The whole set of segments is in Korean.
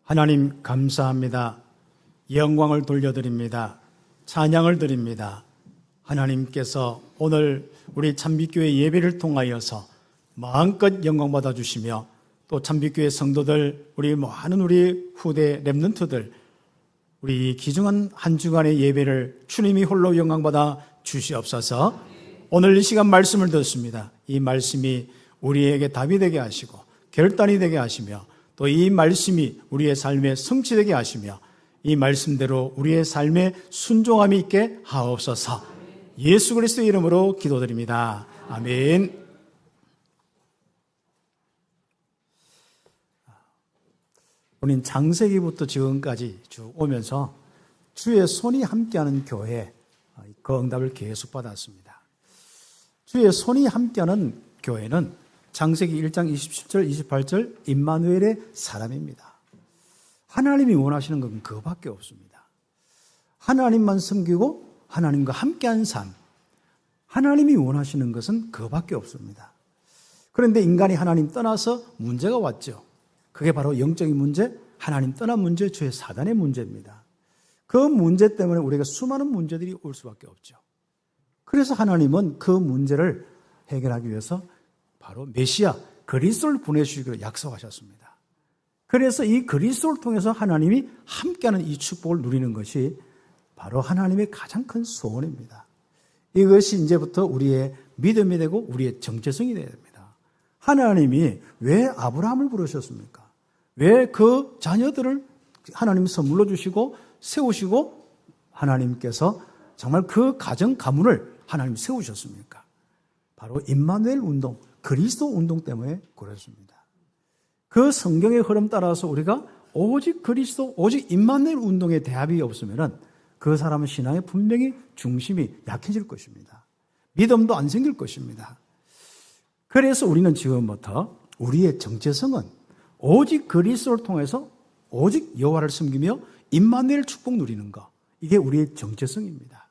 하나님 감사합니다. 영광을 돌려드립니다. 찬양을 드립니다. 하나님께서 오늘 우리 참빛교회 예배를 통하여서 마음껏 영광 받아주시며 또 참빛교회 성도들, 우리 많은 우리 후대 렘넌트들, 우리 귀중한 한 주간의 예배를 주님이 홀로 영광 받아 주시옵소서. 오늘 이 시간 말씀을 듣습니다. 이 말씀이 우리에게 답이 되게 하시고 결단이 되게 하시며 또 이 말씀이 우리의 삶에 성취되게 하시며 이 말씀대로 우리의 삶에 순종함이 있게 하옵소서. 예수 그리스도의 이름으로 기도드립니다. 아멘. 우리는 창세기부터 지금까지 쭉 오면서 주의 손이 함께하는 교회, 그 응답을 계속 받았습니다. 주의 손이 함께하는 교회는 창세기 1장 27절 28절 임마누엘의 사람입니다. 하나님이 원하시는 건 그거밖에 없습니다. 하나님만 섬기고 하나님과 함께한 삶, 하나님이 원하시는 것은 그거밖에 없습니다. 그런데 인간이 하나님 떠나서 문제가 왔죠. 그게 바로 영적인 문제, 하나님 떠난 문제, 죄 사단의 문제입니다. 그 문제 때문에 우리가 수많은 문제들이 올 수밖에 없죠. 그래서 하나님은 그 문제를 해결하기 위해서 바로 메시아 그리스도를 보내주시기로 약속하셨습니다. 그래서 이 그리스도를 통해서 하나님이 함께하는 이 축복을 누리는 것이 바로 하나님의 가장 큰 소원입니다. 이것이 이제부터 우리의 믿음이 되고 우리의 정체성이 되어야 됩니다. 하나님이 왜 아브라함을 부르셨습니까? 왜 그 자녀들을 하나님이 선물로 주시고 세우시고 하나님께서 정말 그 가정 가문을 하나님이 세우셨습니까? 바로 임마누엘 운동, 그리스도 운동 때문에 그렇습니다. 그 성경의 흐름 따라서 우리가 오직 그리스도, 오직 임마누엘 운동의 대합이 없으면 그 사람은 신앙의 분명히 중심이 약해질 것입니다. 믿음도 안 생길 것입니다. 그래서 우리는 지금부터 우리의 정체성은 오직 그리스도를 통해서 오직 여호와를 섬기며 임마누엘 축복 누리는 것, 이게 우리의 정체성입니다.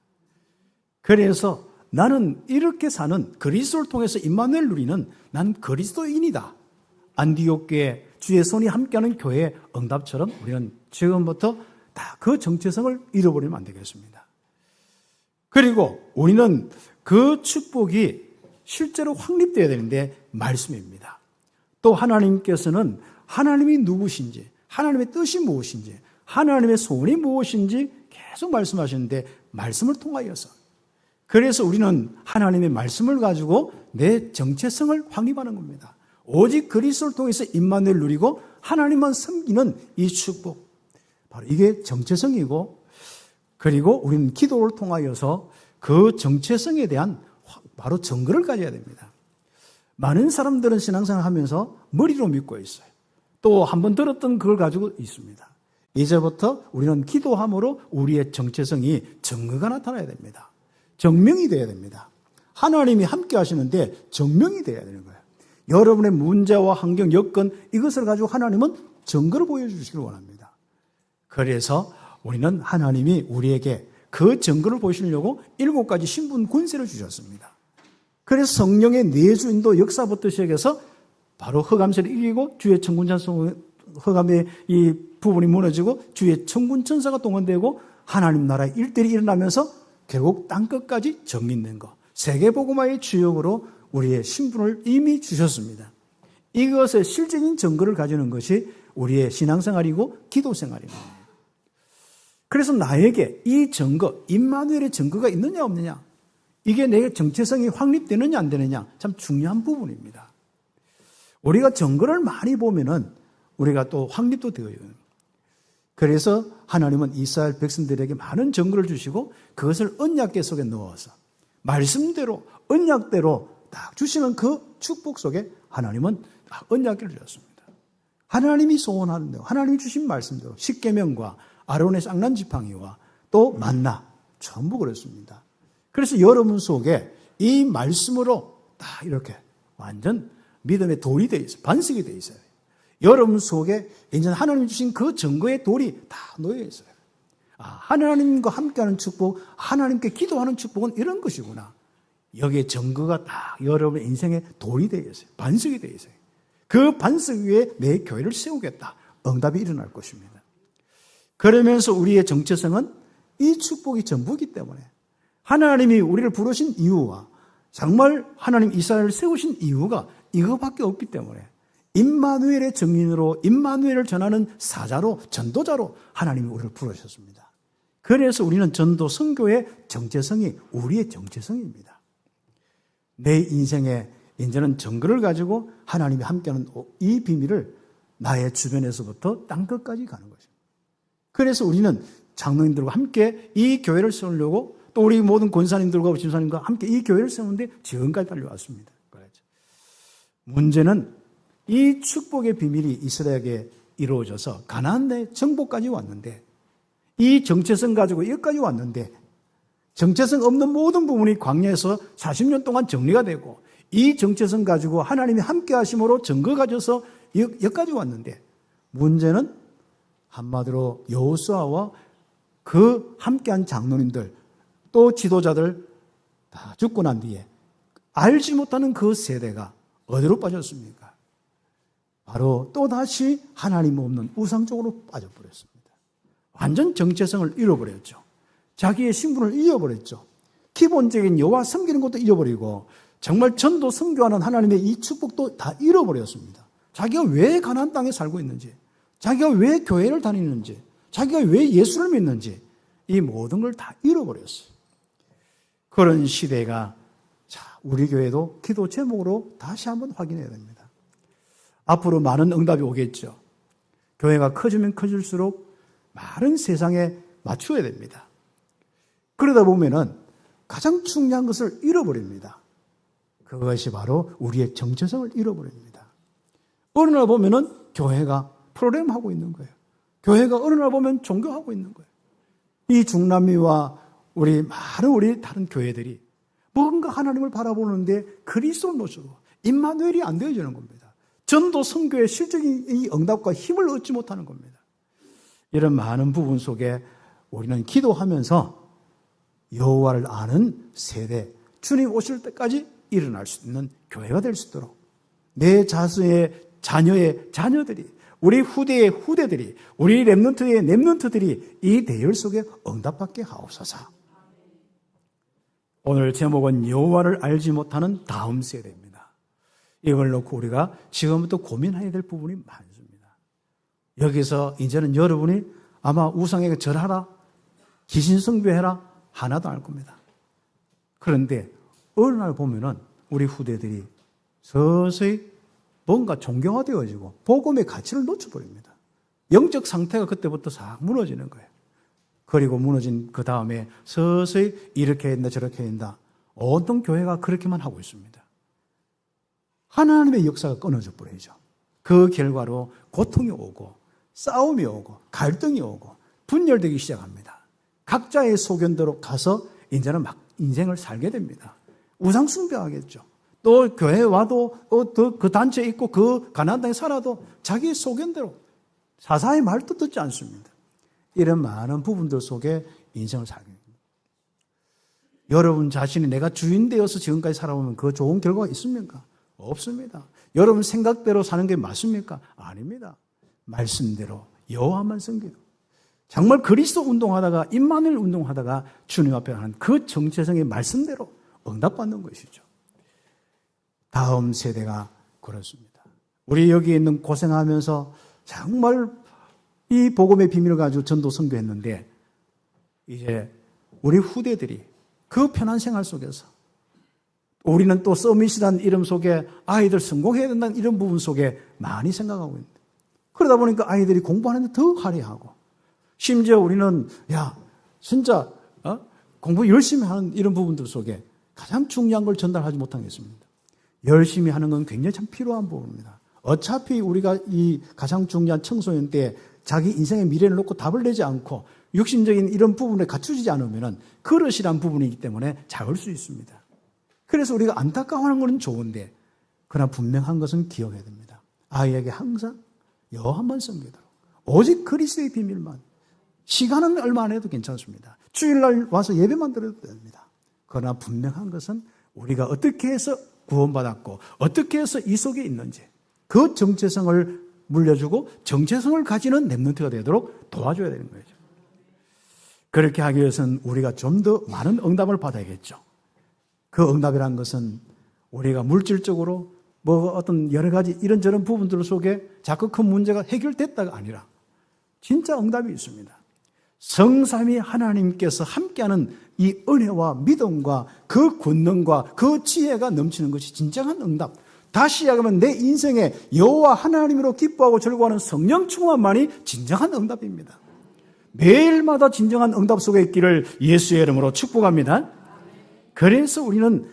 그래서 나는 이렇게 사는 그리스도를 통해서 임마누엘 누리는 난 그리스도인이다. 안디옥 교회 주의 손이 함께하는 교회의 응답처럼 우리는 지금부터 다 그 정체성을 잃어버리면 안 되겠습니다. 그리고 우리는 그 축복이 실제로 확립되어야 되는데 말씀입니다. 또 하나님께서는 하나님이 누구신지, 하나님의 뜻이 무엇인지, 하나님의 소원이 무엇인지 계속 말씀하시는데 말씀을 통하여서, 그래서 우리는 하나님의 말씀을 가지고 내 정체성을 확립하는 겁니다. 오직 그리스도를 통해서 임마누엘 누리고 하나님만 섬기는 이 축복, 바로 이게 정체성이고, 그리고 우리는 기도를 통하여서 그 정체성에 대한 바로 증거를 가져야 됩니다. 많은 사람들은 신앙생활 하면서 머리로 믿고 있어요. 또 한번 들었던 그걸 가지고 있습니다. 이제부터 우리는 기도함으로 우리의 정체성이 증거가 나타나야 됩니다. 증명이 돼야 됩니다. 하나님이 함께 하시는데 증명이 돼야 되는 거예요. 여러분의 문제와 환경, 여건, 이것을 가지고 하나님은 증거를 보여주시길 원합니다. 그래서 우리는 하나님이 우리에게 그 증거를 보시려고 7가지 신분 권세를 주셨습니다. 그래서 성령의 내주인도 역사부터 시작해서 바로 흑암세를 이기고 주의 천군천사, 흑암의 이 부분이 무너지고 주의 천군천사가 동원되고 하나님 나라의 일들이 일어나면서 결국 땅끝까지 정리된 것, 세계복음화의 주역으로 우리의 신분을 이미 주셨습니다. 이것의 실질적인 증거를 가지는 것이 우리의 신앙생활이고 기도생활입니다. 그래서 나에게 이 증거, 임마누엘의 증거가 있느냐 없느냐, 이게 내 정체성이 확립되느냐 안 되느냐 참 중요한 부분입니다. 우리가 증거를 많이 보면은 우리가 또 확립도 되어요. 그래서 하나님은 이스라엘 백성들에게 많은 증거를 주시고 그것을 언약궤 속에 넣어서 말씀대로 언약대로 딱 주시는 그 축복 속에 하나님은 언약궤를 주셨습니다. 하나님이 소원하는 대로, 하나님이 주신 말씀대로 십계명과 아론의 쌍난 지팡이와 또 만나 전부 그렇습니다. 그래서 여러분 속에 이 말씀으로 딱 이렇게 완전 믿음의 돌이 되어 있어요. 반석이 되어 있어요. 여러분 속에 이제 하나님이 주신 그 증거의 돌이 다 놓여 있어요. 하나님과 함께하는 축복, 하나님께 기도하는 축복은 이런 것이구나. 여기에 증거가 다 여러분의 인생의 돌이 되어 있어요. 반석이 되어 있어요. 그 반석 위에 내 교회를 세우겠다. 응답이 일어날 것입니다. 그러면서 우리의 정체성은 이 축복이 전부이기 때문에 하나님이 우리를 부르신 이유와 정말 하나님 이스라엘을 세우신 이유가 이거밖에 없기 때문에 임마누엘의 증인으로 임마누엘을 전하는 사자로 전도자로 하나님이 우리를 부르셨습니다. 그래서 우리는 전도 선교의 정체성이 우리의 정체성입니다. 내 인생에 이제는 증거를 가지고 하나님이 함께하는 이 비밀을 나의 주변에서부터 땅끝까지 가는 것입니다. 그래서 우리는 장로님들과 함께 이 교회를 세우려고 또 우리 모든 권사님들과 집사님과 함께 이 교회를 세우는데 지금까지 달려왔습니다. 문제는 이 축복의 비밀이 이스라엘에게 이루어져서 가나안 내 정복까지 왔는데 이 정체성 가지고 여기까지 왔는데 정체성 없는 모든 부분이 광야에서 40년 동안 정리가 되고 이 정체성 가지고 하나님이 함께 하심으로 증거 가져서 여기까지 왔는데 문제는 한마디로 여호수아와 그 함께한 장로님들 또 지도자들 다 죽고 난 뒤에 알지 못하는 그 세대가 어디로 빠졌습니까? 바로 또다시 하나님 없는 우상 쪽으로 빠져버렸습니다. 완전 정체성을 잃어버렸죠. 자기의 신분을 잃어버렸죠. 기본적인 여호와 섬기는 것도 잃어버리고 정말 전도 선교하는 하나님의 이 축복도 다 잃어버렸습니다. 자기가 왜 가나안 땅에 살고 있는지, 자기가 왜 교회를 다니는지, 자기가 왜 예수를 믿는지 이 모든 걸 다 잃어버렸어요. 그런 시대가 우리 교회도 기도 제목으로 다시 한번 확인해야 됩니다. 앞으로 많은 응답이 오겠죠. 교회가 커지면 커질수록 많은 세상에 맞춰야 됩니다. 그러다 보면은 가장 중요한 것을 잃어버립니다. 그것이 바로 우리의 정체성을 잃어버립니다. 어느 날 보면은 교회가 프로그램하고 있는 거예요. 교회가 어느 날 보면 종교하고 있는 거예요. 이 중남미와 우리 다른 교회들이 뭔가 하나님을 바라보는데 그리스도를 놓치고 임마누엘이 안 되어지는 겁니다. 전도 선교의 실적인 이 응답과 힘을 얻지 못하는 겁니다. 이런 많은 부분 속에 우리는 기도하면서 여호와를 아는 세대, 주님 오실 때까지 일어날 수 있는 교회가 될 수 있도록 내 자손의 자녀의 자녀들이 우리 후대의 후대들이 우리 렘넌트의 렘넌트들이 이 대열 속에 응답받게 하옵소서. 오늘 제목은 여호와를 알지 못하는 다음 세대입니다. 이걸 놓고 우리가 지금부터 고민해야 될 부분이 많습니다. 여기서 이제는 여러분이 아마 우상에게 절하라, 귀신 숭배해라 하나도 안 할 겁니다. 그런데 어느 날 보면은 우리 후대들이 서서히 뭔가 존경화되어지고 복음의 가치를 놓쳐버립니다. 영적 상태가 그때부터 싹 무너지는 거예요. 그리고 무너진 그 다음에 서서히 이렇게 한다 저렇게 한다. 어떤 교회가 그렇게만 하고 있습니다. 하나님의 역사가 끊어져 버리죠. 그 결과로 고통이 오고 싸움이 오고 갈등이 오고 분열되기 시작합니다. 각자의 소견대로 가서 이제는 막 인생을 살게 됩니다. 우상 숭배하겠죠. 또 교회 와도 그 단체에 있고 그 가나안 땅에 살아도 자기 소견대로 사사의 말도 듣지 않습니다. 이런 많은 부분들 속에 인생을 살게 됩니다. 여러분 자신이 내가 주인 되어서 지금까지 살아오면 그 좋은 결과가 있습니까? 없습니다. 여러분 생각대로 사는 게 맞습니까? 아닙니다. 말씀대로 여호와만 섬기고 정말 그리스도 운동하다가 임마누엘 운동하다가 주님 앞에 하는 그 정체성의 말씀대로 응답받는 것이죠. 다음 세대가 그렇습니다. 우리 여기 있는 고생하면서 정말 이 복음의 비밀을 가지고 전도 선교했는데 이제 우리 후대들이 그 편한 생활 속에서 우리는 또 서밋이라는 이름 속에 아이들 성공해야 된다는 이런 부분 속에 많이 생각하고 있는데 그러다 보니까 아이들이 공부하는데 더 화려하고 심지어 우리는 진짜 공부 열심히 하는 이런 부분들 속에 가장 중요한 걸 전달하지 못하겠습니다. 열심히 하는 건 굉장히 참 필요한 부분입니다. 어차피 우리가 이 가장 중요한 청소년 때 자기 인생의 미래를 놓고 답을 내지 않고 육신적인 이런 부분에 갖추지 않으면 그릇이란 부분이기 때문에 작을 수 있습니다. 그래서 우리가 안타까워하는 것은 좋은데 그러나 분명한 것은 기억해야 됩니다. 아이에게 항상 여호와만 섬기도록 오직 그리스도의 비밀만 시간은 얼마 안 해도 괜찮습니다. 주일날 와서 예배만 드려도 됩니다. 그러나 분명한 것은 우리가 어떻게 해서 구원받았고 어떻게 해서 이 속에 있는지 그 정체성을 물려주고 정체성을 가지는 렘넌트가 되도록 도와줘야 되는 거죠. 그렇게 하기 위해서는 우리가 좀 더 많은 응답을 받아야겠죠. 그 응답이라는 것은 우리가 물질적으로 어떤 여러 가지 이런저런 부분들 속에 자꾸 큰 문제가 해결됐다가 아니라 진짜 응답이 있습니다. 성삼위 하나님께서 함께하는 이 은혜와 믿음과 그 권능과 그 지혜가 넘치는 것이 진정한 응답. 다시 이야기하면 내 인생에 여호와 하나님으로 기뻐하고 즐거워하는 성령 충만만이 진정한 응답입니다. 매일마다 진정한 응답 속에 있기를 예수의 이름으로 축복합니다. 그래서 우리는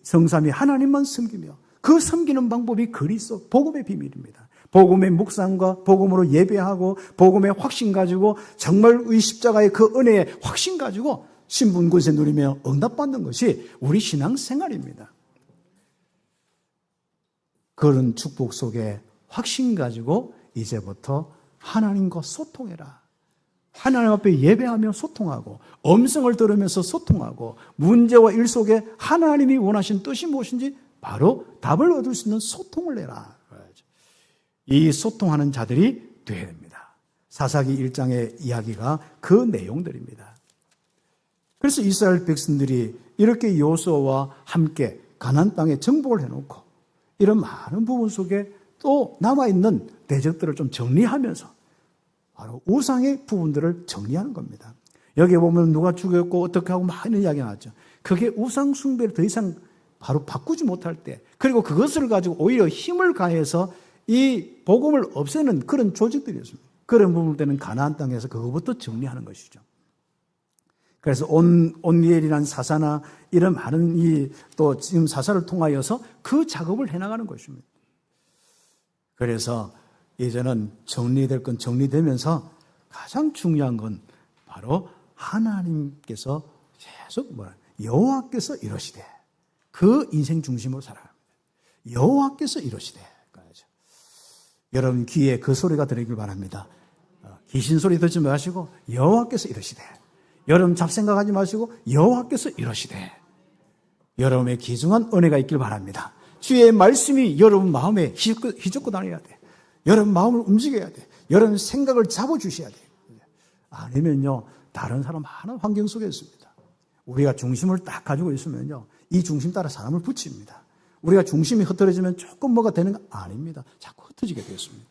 성삼위 하나님만 섬기며 그 섬기는 방법이 그리스도 복음의 비밀입니다. 복음의 묵상과 복음으로 예배하고 복음의 확신 가지고 정말 이 십자가의 그 은혜의 확신 가지고 신분권세 누리며 응답받는 것이 우리 신앙생활입니다. 그런 축복 속에 확신 가지고 이제부터 하나님과 소통해라. 하나님 앞에 예배하며 소통하고 음성을 들으면서 소통하고 문제와 일 속에 하나님이 원하신 뜻이 무엇인지 바로 답을 얻을 수 있는 소통을 해라. 이 소통하는 자들이 되어야 됩니다. 사사기 1장의 이야기가 그 내용들입니다. 그래서 이스라엘 백성들이 이렇게 여호수아와 함께 가나안 땅에 정복을 해놓고 이런 많은 부분 속에 또 남아있는 대적들을 좀 정리하면서 바로 우상의 부분들을 정리하는 겁니다. 여기에 보면 누가 죽였고 어떻게 하고 많은 이야기가 나왔죠. 그게 우상 숭배를 더 이상 바로 바꾸지 못할 때, 그리고 그것을 가지고 오히려 힘을 가해서 이 복음을 없애는 그런 조직들이었습니다. 그런 부분을 때는 가나안 땅에서 그것부터 정리하는 것이죠. 그래서 온니엘이라는 사사나 이런 많은 또 지금 사사를 통하여서 그 작업을 해나가는 것입니다. 그래서 이제는 정리될 건 정리되면서 가장 중요한 건 바로 하나님께서 계속 여호와께서 이러시되 그 인생 중심으로 살아야 합니다. 여호와께서 이러시되. 여러분 귀에 그 소리가 들리길 바랍니다. 귀신 소리 듣지 마시고 여호와께서 이러시되. 여러분 잡생각하지 마시고 여호와께서 이러시되. 여러분의 귀중한 은혜가 있길 바랍니다. 주의 말씀이 여러분 마음에 휘젓고 다녀야 돼. 여러분 마음을 움직여야 돼. 여러분 생각을 잡아주셔야 돼. 아니면요 다른 사람 많은 환경 속에 있습니다. 우리가 중심을 딱 가지고 있으면요 이 중심 따라 사람을 붙입니다. 우리가 중심이 흩어지면 조금 뭐가 되는 거 아닙니다. 자꾸 흩어지게 되었습니다.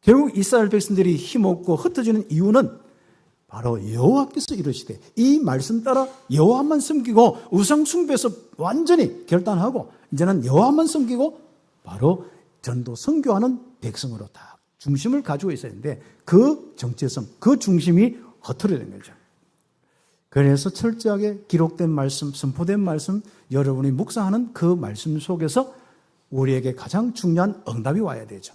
결국 이스라엘 백성들이 힘없고 흩어지는 이유는 바로 여호와께서 이러시되 이 말씀 따라 여호와만 섬기고 우상 숭배에서 완전히 결단하고 이제는 여호와만 섬기고 바로 전도 선교하는 백성으로 다 중심을 가지고 있어야 하는데 그 정체성, 그 중심이 흐트러진 거죠. 그래서 철저하게 기록된 말씀, 선포된 말씀, 여러분이 묵상하는 그 말씀 속에서 우리에게 가장 중요한 응답이 와야 되죠.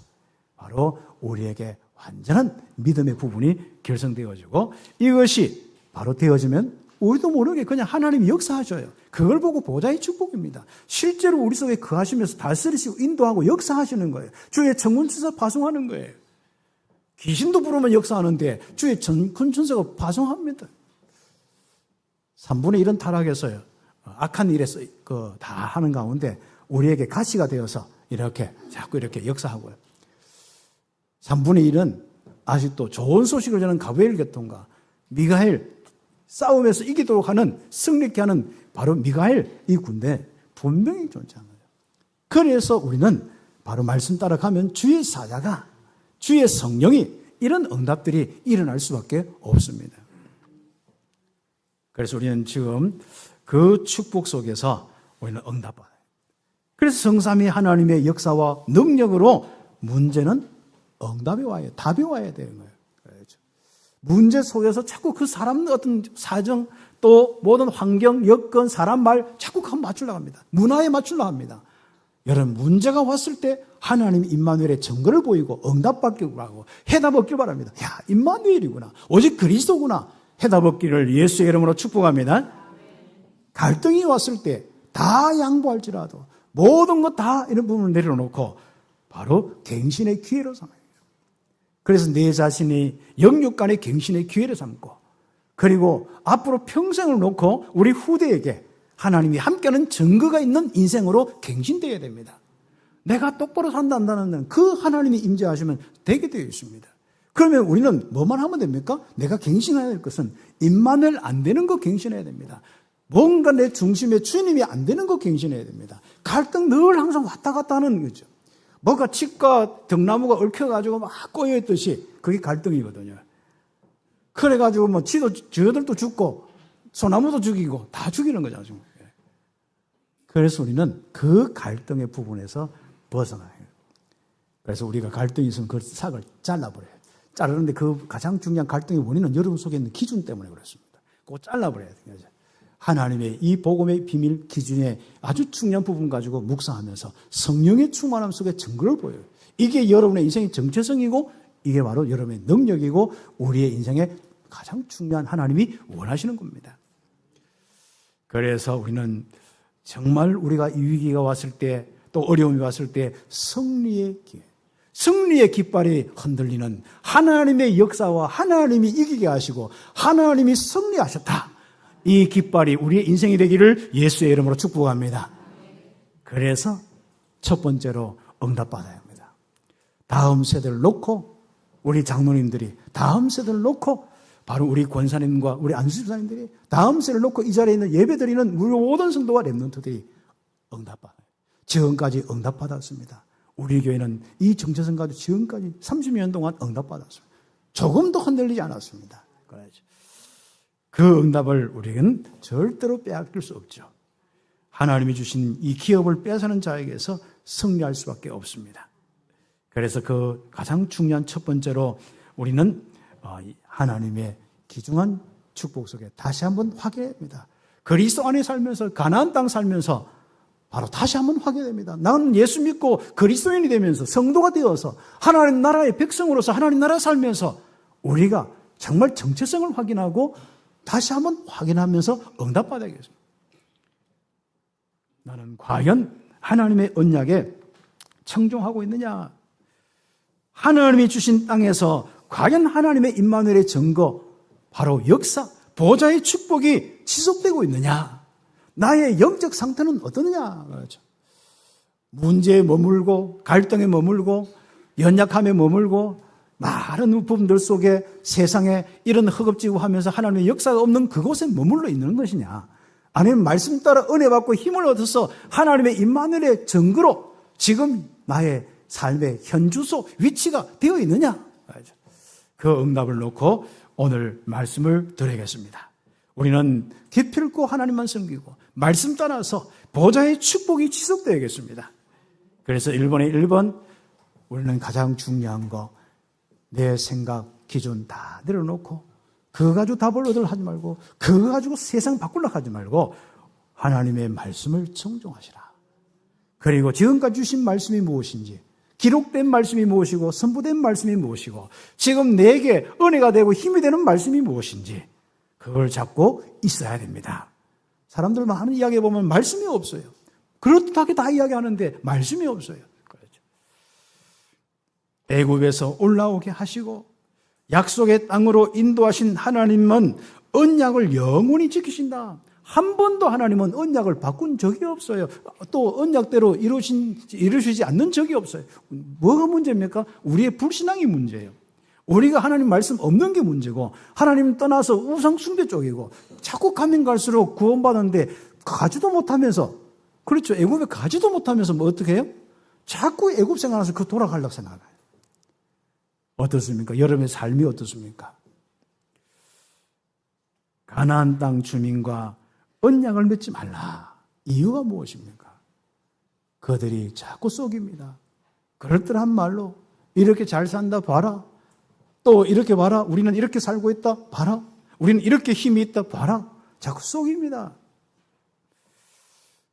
바로 우리에게 완전한 믿음의 부분이 결성되어지고 이것이 바로 되어지면 우리도 모르게 그냥 하나님이 역사하셔요. 그걸 보고 보좌의 축복입니다. 실제로 우리 속에 거하시면서 다스리시고 인도하고 역사하시는 거예요. 주의 천군천사 파송하는 거예요. 귀신도 부르면 역사하는데 주의 천군천사가 파송합니다. 3분의 1은 타락해서요. 악한 일에서 다 하는 가운데 우리에게 가시가 되어서 이렇게 자꾸 이렇게 역사하고요. 3분의 1은 아직도 좋은 소식을 전하는 가브리엘 계통과 미가엘 싸움에서 이기도록 하는 승리케 하는 바로 미가엘 이 군대 분명히 존재하는 거예요. 그래서 우리는 바로 말씀 따라가면 주의 사자가 주의 성령이 이런 응답들이 일어날 수밖에 없습니다. 그래서 우리는 지금 그 축복 속에서 우리는 응답받아요. 그래서 성삼위 하나님의 역사와 능력으로 문제는 응답이 와야, 답이 와야 되는 거예요. 그렇죠. 문제 속에서 자꾸 그 사람 어떤 사정 또 모든 환경, 여건, 사람 말 자꾸 그거 맞추려고 합니다. 문화에 맞추려고 합니다. 여러분 문제가 왔을 때 하나님 임마누엘의 증거를 보이고 응답받기를 하고 해답 얻길 바랍니다. 야 임마누엘이구나. 오직 그리스도구나. 해답 얻기를 예수의 이름으로 축복합니다. 갈등이 왔을 때 다 양보할지라도 모든 것 다 이런 부분을 내려놓고 바로 갱신의 기회로 삼아요. 그래서 내 자신이 영육 간의 갱신의 기회를 삼고 그리고 앞으로 평생을 놓고 우리 후대에게 하나님이 함께하는 증거가 있는 인생으로 갱신되어야 됩니다. 내가 똑바로 산다는 그 하나님이 임재하시면 되게 되어 있습니다. 그러면 우리는 뭐만 하면 됩니까? 내가 갱신해야 될 것은 임마누엘 안 되는 거 갱신해야 됩니다. 뭔가 내 중심에 주님이 안 되는 거 갱신해야 됩니다. 갈등 늘 항상 왔다 갔다 하는 거죠. 뭐가 칡과 등나무가 얽혀가지고 막 꼬여있듯이 그게 갈등이거든요. 그래가지고 뭐 저들도 죽고 소나무도 죽이고 다 죽이는 거잖아요. 지금. 그래서 우리는 그 갈등의 부분에서 벗어나요. 그래서 우리가 갈등이 있으면 그 삭을 잘라버려요. 자르는데 그 가장 중요한 갈등의 원인은 여러분 속에 있는 기준 때문에 그렇습니다. 그거 잘라버려야 돼요. 하나님의 이 복음의 비밀 기준에 아주 중요한 부분 가지고 묵상하면서 성령의 충만함 속에 증거를 보여요. 이게 여러분의 인생의 정체성이고 이게 바로 여러분의 능력이고 우리의 인생의 가장 중요한 하나님이 원하시는 겁니다. 그래서 우리는 정말 우리가 이 위기가 왔을 때 또 어려움이 왔을 때 승리의 기회, 승리의 깃발이 흔들리는 하나님의 역사와 하나님이 이기게 하시고 하나님이 승리하셨다. 이 깃발이 우리의 인생이 되기를 예수의 이름으로 축복합니다. 그래서 첫 번째로 응답받아야 합니다. 다음 세대를 놓고 우리 장로님들이 다음 세대를 놓고 바로 우리 권사님과 우리 안수집사님들이 다음 세대를 놓고 이 자리에 있는 예배드리는 우리 모든 성도와 렘넌트들이 응답받아요. 지금까지 응답받았습니다. 우리 교회는 이 정체성 가지고 지금까지 30년 동안 응답받았습니다. 조금도 흔들리지 않았습니다. 그 응답을 우리는 절대로 빼앗길 수 없죠. 하나님이 주신 이 기업을 빼앗는 자에게서 승리할 수밖에 없습니다. 그래서 그 가장 중요한 첫 번째로 우리는 하나님의 귀중한 축복 속에 다시 한번 확인합니다. 그리스도 안에 살면서 가나안 땅 살면서 바로 다시 한번 확인됩니다. 나는 예수 믿고 그리스도인이 되면서 성도가 되어서 하나님 나라의 백성으로서 하나님 나라 살면서 우리가 정말 정체성을 확인하고 다시 한번 확인하면서 응답받아야겠습니다. 나는 과연 하나님의 언약에 청종하고 있느냐? 하나님이 주신 땅에서 과연 하나님의 임마누엘의 증거, 바로 역사, 보좌의 축복이 지속되고 있느냐? 나의 영적 상태는 어떠느냐? 그렇죠. 문제에 머물고 갈등에 머물고 연약함에 머물고 많은 부분들 속에 세상에 이런 허겁지겁 하면서 하나님의 역사가 없는 그곳에 머물러 있는 것이냐? 아니면 말씀 따라 은혜 받고 힘을 얻어서 하나님의 임마누엘의 증거로 지금 나의 삶의 현주소 위치가 되어 있느냐? 그 응답을 놓고 오늘 말씀을 드리겠습니다. 우리는 기필코 하나님만 섬기고 말씀 따라서 보좌의 축복이 지속되어야겠습니다. 그래서 1번에 1번 우리는 가장 중요한 거 내 생각, 기준 다 내려놓고 그거 가지고 답을 얻으려 하지 말고 그거 가지고 세상 바꾸려고 하지 말고 하나님의 말씀을 청종하시라. 그리고 지금까지 주신 말씀이 무엇인지 기록된 말씀이 무엇이고 선포된 말씀이 무엇이고 지금 내게 은혜가 되고 힘이 되는 말씀이 무엇인지 그걸 잡고 있어야 됩니다. 사람들 많은 이야기해 보면 말씀이 없어요. 그렇다게 다 이야기하는데 말씀이 없어요. 애굽에서 올라오게 하시고 약속의 땅으로 인도하신 하나님은 언약을 영원히 지키신다. 한 번도 하나님은 언약을 바꾼 적이 없어요. 또 언약대로 이루시지 않는 적이 없어요. 뭐가 문제입니까? 우리의 불신앙이 문제예요. 우리가 하나님 말씀 없는 게 문제고 하나님 떠나서 우상 숭배 쪽이고 자꾸 가면 갈수록 구원받았는데 가지도 못하면서 그렇죠. 애굽에 가지도 못하면서 뭐 어떻게 해요? 자꾸 애굽 생각나서 그 돌아가려고 생각해요. 어떻습니까? 여러분의 삶이 어떻습니까? 가나안 땅 주민과 언약을 맺지 말라. 이유가 무엇입니까? 그들이 자꾸 속입니다. 그럴듯한 말로 이렇게 잘 산다 봐라. 또 이렇게 봐라. 우리는 이렇게 살고 있다 봐라. 우리는 이렇게 힘이 있다 봐라. 자꾸 속입니다.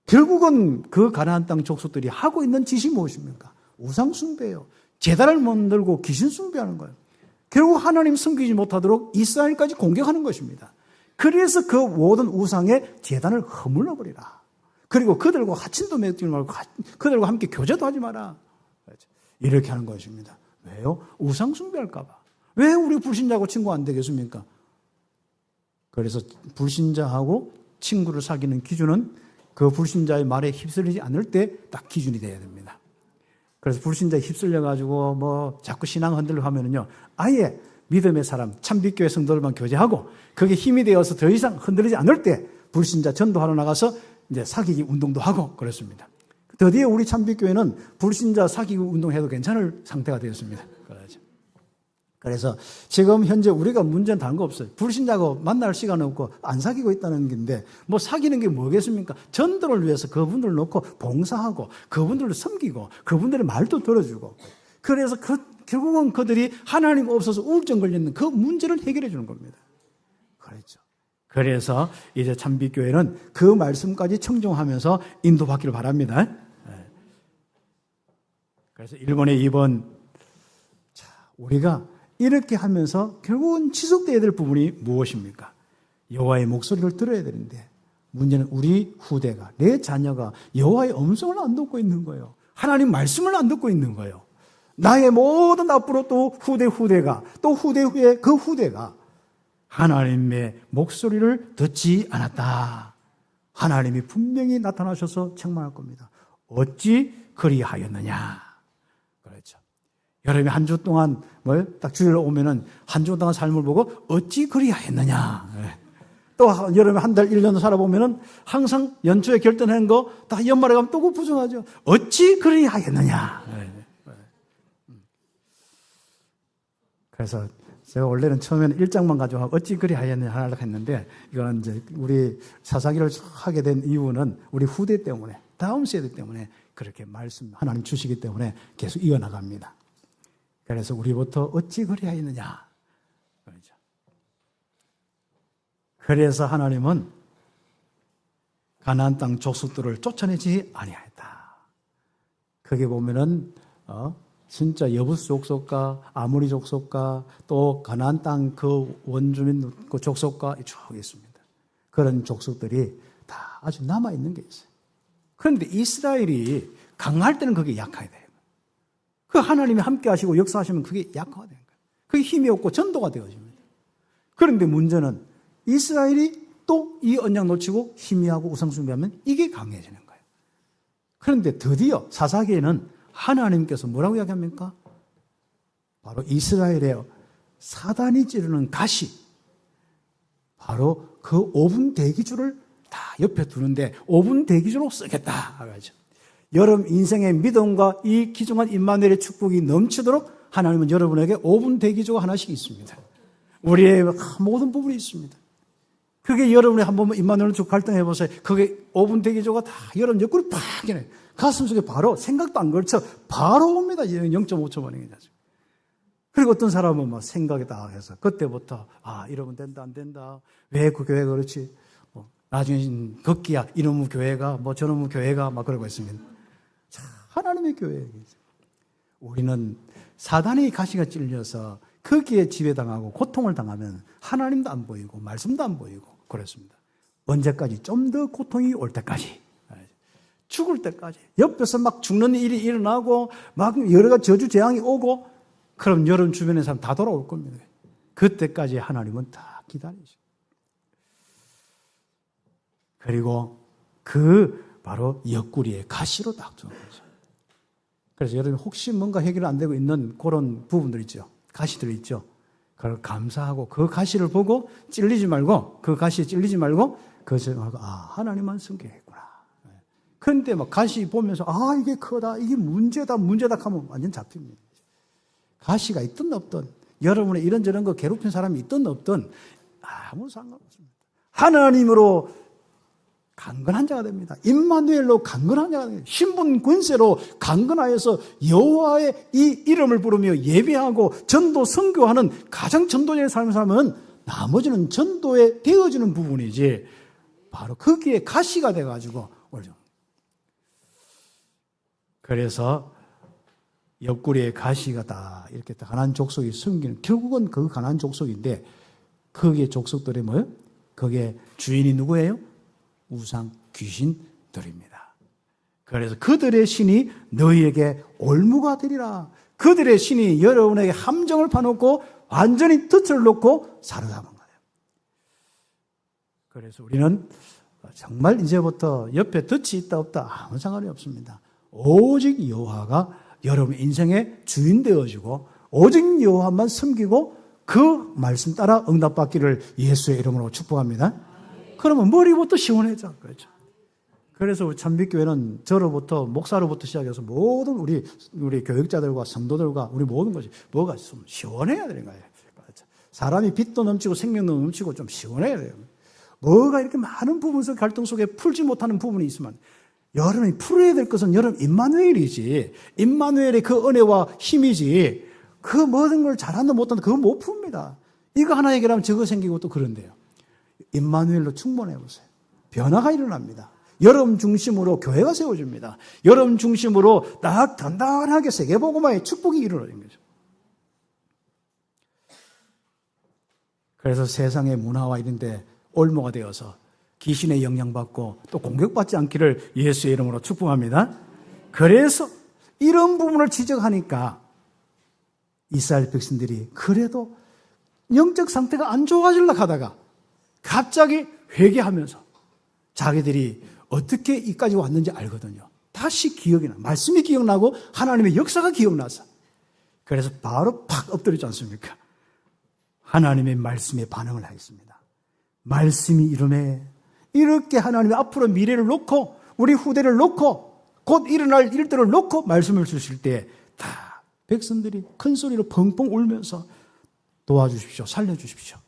결국은 그 가나안 땅 족속들이 하고 있는 짓이 무엇입니까? 우상 숭배예요. 제단을 만들고 귀신 숭배하는 거예요. 결국 하나님 섬기지 못하도록 이스라엘까지 공격하는 것입니다. 그래서 그 모든 우상의 제단을 허물러 버리라. 그리고 그들과 하친도 맺지 말고 그들과 함께 교제도 하지 마라. 이렇게 하는 것입니다. 왜요? 우상 숭배할까 봐. 왜 우리 불신자하고 친구 안 되겠습니까? 그래서 불신자하고 친구를 사귀는 기준은 그 불신자의 말에 휩쓸리지 않을 때 딱 기준이 되어야 됩니다. 그래서 불신자에 휩쓸려가지고 뭐 자꾸 신앙 흔들려 하면은요, 아예 믿음의 사람, 참빛교회 성도들만 교제하고 그게 힘이 되어서 더 이상 흔들리지 않을 때 불신자 전도하러 나가서 이제 사귀기 운동도 하고 그렇습니다. 드디어 우리 참빛교회는 불신자 사귀기 운동해도 괜찮을 상태가 되었습니다. 그래서 지금 현재 우리가 문제는 다른 거 없어요. 불신자하고 만날 시간 없고 안 사귀고 있다는 건데 뭐 사귀는 게 뭐겠습니까? 전도를 위해서 그분들을 놓고 봉사하고 그분들을 섬기고 그분들의 말도 들어주고 그래서 결국은 그들이 하나님 없어서 우울증 걸리는 그 문제를 해결해 주는 겁니다. 그렇죠. 그래서 이제 참빛교회는 그 말씀까지 청정하면서 인도받기를 바랍니다. 그래서 1번에 2번 우리가 이렇게 하면서 결국은 지속되어야 될 부분이 무엇입니까? 여호와의 목소리를 들어야 되는데 문제는 우리 후대가, 내 자녀가 여호와의 음성을 안 듣고 있는 거예요. 하나님 말씀을 안 듣고 있는 거예요. 나의 모든 앞으로 또 후대가 또 후대 후에 그 후대가 하나님의 목소리를 듣지 않았다. 하나님이 분명히 나타나셔서 책망할 겁니다. 어찌 그리하였느냐. 그렇죠. 여러분이 한 주 동안 딱 주일 오면은 한 주 동안 삶을 보고 어찌 그리하였느냐. 또 여러분이 한 달, 1년 살아보면은 항상 연초에 결단한 거 다 연말에 가면 또 그 부정하죠. 어찌 그리하였느냐. 그래서 제가 원래는 처음에는 1장만 가지고 어찌 그리하였느냐 하려고 했는데 이거는 이제 우리 사사기를 하게 된 이유는 우리 후대 때문에, 다음 세대 때문에 그렇게 말씀 하나님 주시기 때문에 계속 이어나갑니다. 그래서 우리부터 어찌 그리하였느냐. 그렇죠. 그래서 하나님은 가나안 땅 족속들을 쫓아내지 아니하였다. 거기 보면은 진짜 여부스 족속과 아모리 족속과 또 가나안 땅 그 원주민 그 족속과 쭉 있습니다. 그런 족속들이 다 아직 남아 있는 게 있어요. 그런데 이스라엘이 강할 때는 그게 약하게 돼요. 그 하나님이 함께 하시고 역사하시면 그게 약화가 되는 거예요. 그게 힘이 없고 전도가 되어집니다. 그런데 문제는 이스라엘이 또 이 언약 놓치고 희미하고 우상숭배하면 이게 강해지는 거예요. 그런데 드디어 사사기에는 하나님께서 뭐라고 이야기합니까? 바로 이스라엘의 사단이 찌르는 가시, 바로 그 5분 대기줄을 다 옆에 두는데 5분 대기줄로 쓰겠다 하죠. 여러분 인생의 믿음과 이 귀중한 임마누엘의 축복이 넘치도록 하나님은 여러분에게 5분 대기조가 하나씩 있습니다. 우리의 모든 부분이 있습니다. 그게 여러분이 한번 임마누엘 쭉 갈등해 보세요. 그게 5분 대기조가 다 여러분 옆구리 팍 이네. 가슴속에 바로 생각도 안 걸쳐 바로 옵니다. 0.5초 만에. 그리고 어떤 사람은 막 생각이 다 해서 그때부터 이러면 된다 안 된다. 왜 그 교회가 그렇지? 나중에 걷기야 이놈의 교회가 저놈의 교회가 막 그러고 있습니다. 자, 하나님의 교회예요. 우리는 사단의 가시가 찔려서 거기에 지배당하고 고통을 당하면 하나님도 안 보이고 말씀도 안 보이고 그렇습니다. 언제까지? 좀 더 고통이 올 때까지. 죽을 때까지. 옆에서 막 죽는 일이 일어나고 막 여러 가지 저주 재앙이 오고 그럼 여러분 주변의 사람 다 돌아올 겁니다. 그때까지 하나님은 다 기다리죠. 그리고 바로 옆구리에 가시로 딱 주는 거죠. 그래서 여러분 혹시 뭔가 해결 안 되고 있는 그런 부분들 있죠. 가시들 있죠. 그걸 감사하고 그 가시를 보고 찔리지 말고 그 가시에 찔리지 말고 그것을 하고 하나님만 성경했구나. 그런데 막 가시 보면서 이게 크다 이게 문제다 하면 완전 잡힙니다. 가시가 있든 없든 여러분의 이런저런 거 괴롭힌 사람이 있든 없든 아무 상관없습니다. 하나님으로 강건한 자가 됩니다. 임마누엘로 강건한 자가 됩니다. 신분 권세로 강건하여서 여호와의 이 이름을 부르며 예배하고 전도 선교하는 가장 전도자의 삶을 살면 나머지는 전도에 되어지는 부분이지 바로 거기에 가시가 돼가지고 올죠. 그래서 옆구리에 가시가 다 이렇게 가나안 족속이 숨기는 결국은 그 가나안 족속인데 거기에 족속들이 뭐예요? 거기에 주인이 누구예요? 우상 귀신들입니다. 그래서 그들의 신이 너희에게 올무가 되리라. 그들의 신이 여러분에게 함정을 파놓고 완전히 덫을 놓고 사로잡은 거예요. 그래서 우리는 정말 이제부터 옆에 덫이 있다 없다 아무 상관이 없습니다. 오직 여호와가 여러분 인생의 주인 되어지고 오직 여호와만 섬기고 그 말씀 따라 응답받기를 예수의 이름으로 축복합니다. 그러면 머리부터 시원해져. 그렇죠. 그래서 참빛교회는 저로부터 목사로부터 시작해서 모든 우리 교육자들과 성도들과 우리 모든 것이 뭐가 좀 시원해야 되는 거예요. 그렇죠. 사람이 빛도 넘치고 생명도 넘치고 좀 시원해야 돼요. 뭐가 이렇게 많은 부분 속 갈등 속에 풀지 못하는 부분이 있으면 여러분이 풀어야 될 것은 여러분 임마누엘이지. 임마누엘의 그 은혜와 힘이지. 그 모든 걸 잘한다 못한다 그거 못 풉니다. 이거 하나 해결하면 저거 생기고 또 그런데요. 임마누엘로 충분해 보세요. 변화가 일어납니다. 여러분 중심으로 교회가 세워집니다. 여러분 중심으로 딱 단단하게 세계복음화의 축복이 일어나는 거죠. 그래서 세상의 문화와 이런 데 올무가 되어서 귀신의 영향받고 또 공격받지 않기를 예수의 이름으로 축복합니다. 그래서 이런 부분을 지적하니까 이스라엘 백성들이 그래도 영적 상태가 안 좋아지려고 하다가 갑자기 회개하면서 자기들이 어떻게 이까지 왔는지 알거든요. 다시 기억이 나. 말씀이 기억나고 하나님의 역사가 기억나서. 그래서 바로 팍 엎드리지 않습니까? 하나님의 말씀에 반응을 하겠습니다. 말씀이 이름에 이렇게 하나님의 앞으로 미래를 놓고 우리 후대를 놓고 곧 일어날 일들을 놓고 말씀을 주실 때 다 백성들이 큰 소리로 펑펑 울면서 도와주십시오. 살려주십시오.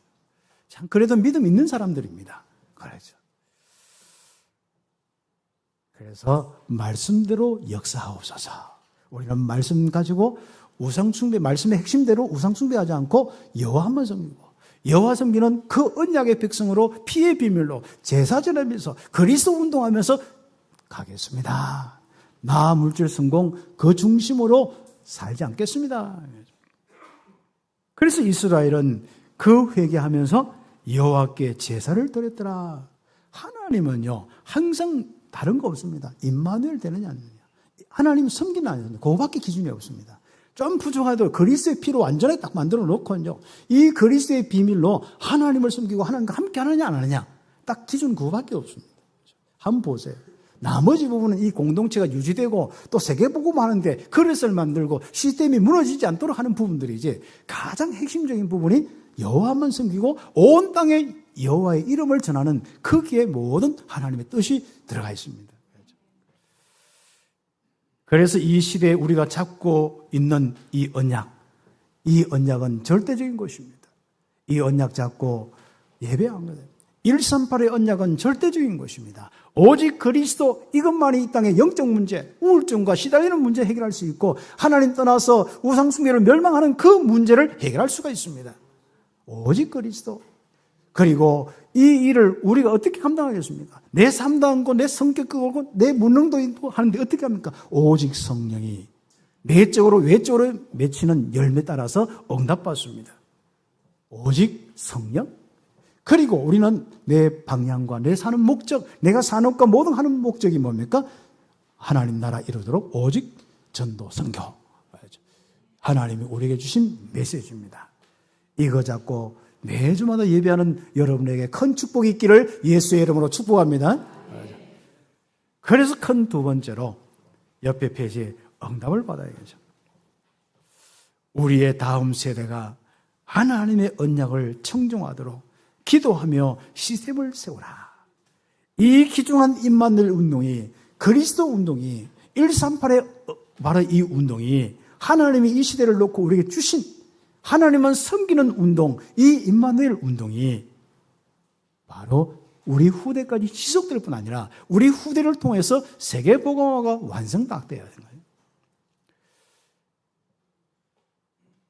참 그래도 믿음 있는 사람들입니다. 그렇죠. 그래서 말씀대로 역사하옵소서. 우리는 말씀 가지고 우상숭배, 말씀의 핵심대로 우상숭배하지 않고 여호와만 섬기고 여호와 섬기는 그 언약의 백성으로 피의 비밀로 제사 지내면서 그리스도 운동하면서 가겠습니다. 나 물질 성공 그 중심으로 살지 않겠습니다. 그래서 이스라엘은 그 회개하면서 여호와께 제사를 드렸더라. 하나님은요 항상 다른 거 없습니다. 임마누엘 되느냐 안 되느냐. 하나님 섬기는 아니거든요. 그거밖에 기준이 없습니다. 좀 부족하도 그리스도의 피로 완전히 딱 만들어 놓고요. 이 그리스도의 비밀로 하나님을 섬기고 하나님과 함께 하느냐 안 하느냐. 딱 기준 그거밖에 없습니다. 한번 보세요. 나머지 부분은 이 공동체가 유지되고 또 세계복음 하는데 그릇을 만들고 시스템이 무너지지 않도록 하는 부분들이지 가장 핵심적인 부분이 여호와만 섬기고 온 땅에 여호와의 이름을 전하는 거기에 모든 하나님의 뜻이 들어가 있습니다. 그래서 이 시대에 우리가 잡고 있는 이 언약은 절대적인 것입니다. 이 언약 잡고 예배한 거예요. 138의 언약은 절대적인 것입니다. 오직 그리스도 이것만이 이 땅의 영적 문제, 우울증과 시달리는 문제 해결할 수 있고 하나님 떠나서 우상숭배를 멸망하는 그 문제를 해결할 수가 있습니다. 오직 그리스도. 그리고 이 일을 우리가 어떻게 감당하겠습니까? 내 삶도 않고 내 성격 그거고 내 무능도 있고 하는데 어떻게 합니까? 오직 성령이 내적으로 외적으로 맺히는 열매 따라서 응답받습니다. 오직 성령? 그리고 우리는 내 방향과 내 사는 목적, 내가 산업과 모든 하는 목적이 뭡니까? 하나님 나라 이루도록 오직 전도, 선교. 하나님이 우리에게 주신 메시지입니다. 이거 잡고 매주마다 예배하는 여러분에게 큰 축복이 있기를 예수의 이름으로 축복합니다. 그래서 큰 두 번째로 옆에 페이지에 응답을 받아야겠죠. 우리의 다음 세대가 하나님의 언약을 청종하도록 기도하며 시스템을 세우라. 이 귀중한 임마누엘 운동이 그리스도 운동이 138의 바로 이 운동이 하나님이 이 시대를 놓고 우리에게 주신 하나님은 섬기는 운동, 이 임마누엘 운동이 바로 우리 후대까지 지속될 뿐 아니라 우리 후대를 통해서 세계복음화가 완성되어야 되는 거예요.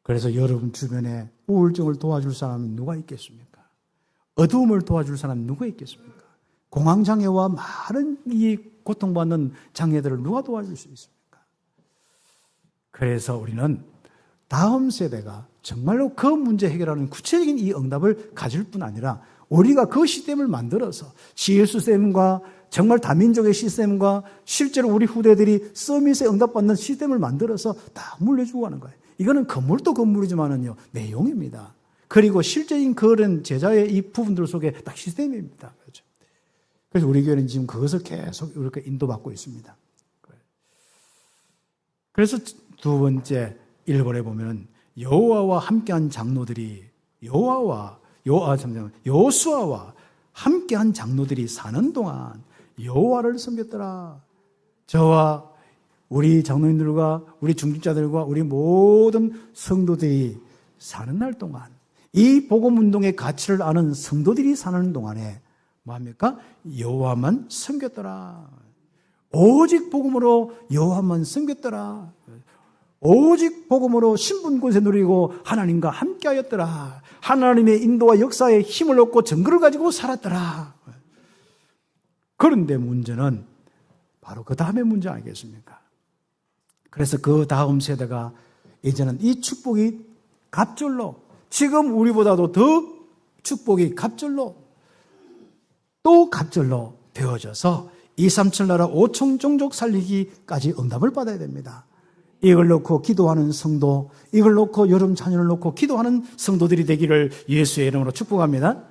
그래서 여러분 주변에 우울증을 도와줄 사람은 누가 있겠습니까? 어두움을 도와줄 사람은 누가 있겠습니까? 공황장애와 많은 이 고통받는 장애들을 누가 도와줄 수 있습니까? 그래서 우리는 다음 세대가 정말로 그 문제 해결하는 구체적인 이 응답을 가질 뿐 아니라 우리가 그 시스템을 만들어서 CL 시스템과 정말 다민족의 시스템과 실제로 우리 후대들이 서밋에 응답받는 시스템을 만들어서 다 물려주고 하는 거예요. 이거는 건물도 건물이지만은요, 내용입니다. 그리고 실제인 그런 제자의 이 부분들 속에 딱 시스템입니다. 그렇죠? 그래서 우리 교회는 지금 그것을 계속 이렇게 인도받고 있습니다. 그래서 두 번째 1절에 보면 여호와와 함께한 장로들이 여호수아와 함께한 장로들이 사는 동안 여호와를 섬겼더라. 저와 우리 장로님들과 우리 중직자들과 우리 모든 성도들이 사는 날 동안, 이 복음운동의 가치를 아는 성도들이 사는 동안에 뭐합니까? 여호와만 섬겼더라. 오직 복음으로 여호와만 섬겼더라. 오직 복음으로 신분권세 누리고 하나님과 함께하였더라. 하나님의 인도와 역사에 힘을 얻고 증거를 가지고 살았더라. 그런데 문제는 바로 그 다음의 문제 아니겠습니까? 그래서 그 다음 세대가 이제는 이 축복이 갑절로, 지금 우리보다도 더 축복이 갑절로, 또 갑절로 되어져서 237 나라 5천 종족 살리기까지 응답을 받아야 됩니다. 이걸 놓고 기도하는 성도, 이걸 놓고 여러분 자녀를 놓고 기도하는 성도들이 되기를 예수의 이름으로 축복합니다.